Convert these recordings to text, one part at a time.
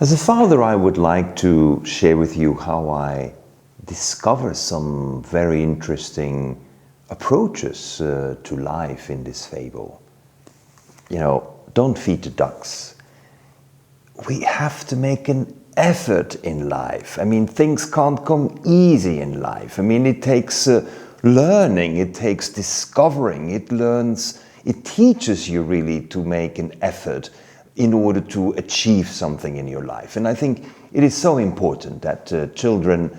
As a father, I would like to share with you how I discover some very interesting approaches to life in this fable. You know, don't feed the ducks. We have to make an effort in life. I mean, things can't come easy in life. I mean, it takes learning, it takes discovering, it teaches you really to make an effort in order to achieve something in your life. And I think it is so important that children,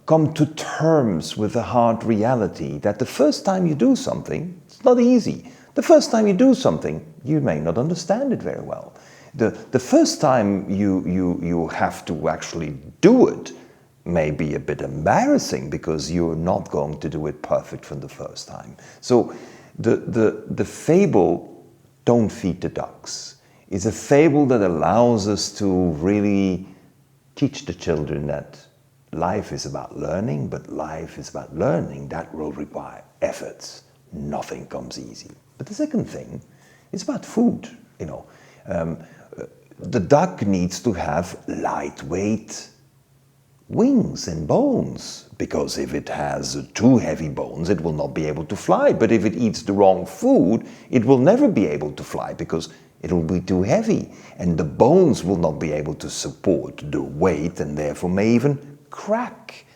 come to terms with the hard reality that the first time you do something, it's not easy. The first time you do something, you may not understand it very well. The first time you have to actually do it may be a bit embarrassing because you're not going to do it perfect from the first time. So the fable, Don't Feed the Ducks, is a fable that allows us to really teach the children that life is about learning, but life is about learning that will require efforts. Nothing comes easy. But the second thing is about food. The duck needs to have lightweight wings and bones, because if it has too heavy bones, it will not be able to fly. But if it eats the wrong food, it will never be able to fly because it will be too heavy, and the bones will not be able to support the weight and therefore may even crack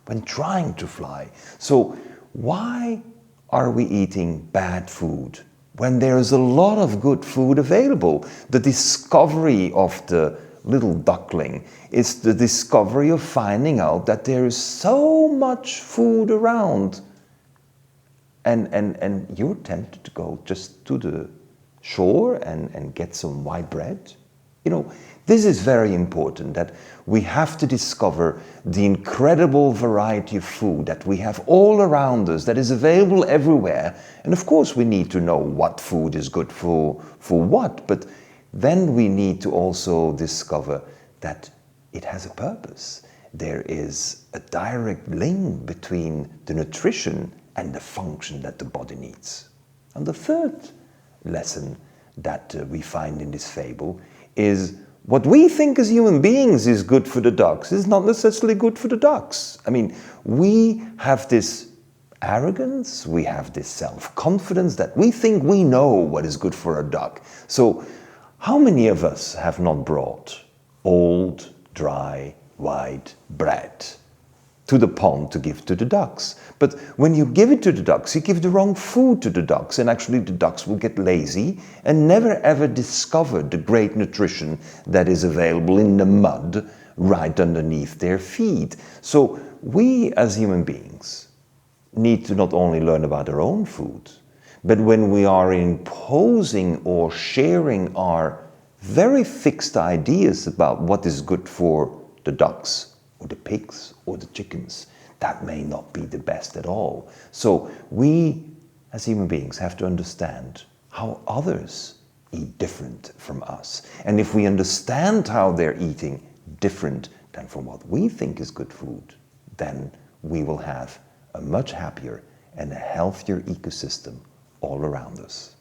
when trying to fly. So why are we eating bad food when there is a lot of good food available? The discovery of the little duckling is the discovery of finding out that there is so much food around, and you're tempted to go just to the shore and get some white bread. This is very important, that we have to discover the incredible variety of food that we have all around us, that is available everywhere. And of course we need to know what food is good for what, but then we need to also discover that it has a purpose. There is a direct link between the nutrition and the function that the body needs. And the third lesson that we find in this fable is what we think as human beings is good for the ducks is not necessarily good for the ducks. I mean, we have this arrogance, we have this self-confidence that we think we know what is good for a duck. So how many of us have not brought old, dry, white bread to the pond to give to the ducks? But when you give it to the ducks, you give the wrong food to the ducks, and actually the ducks will get lazy and never ever discover the great nutrition that is available in the mud right underneath their feet. So we as human beings need to not only learn about our own food, but when we are imposing or sharing our very fixed ideas about what is good for the ducks or the pigs or the chickens, that may not be the best at all. So we as human beings have to understand how others eat different from us. And if we understand how they're eating different than from what we think is good food, then we will have a much happier and a healthier ecosystem all around us.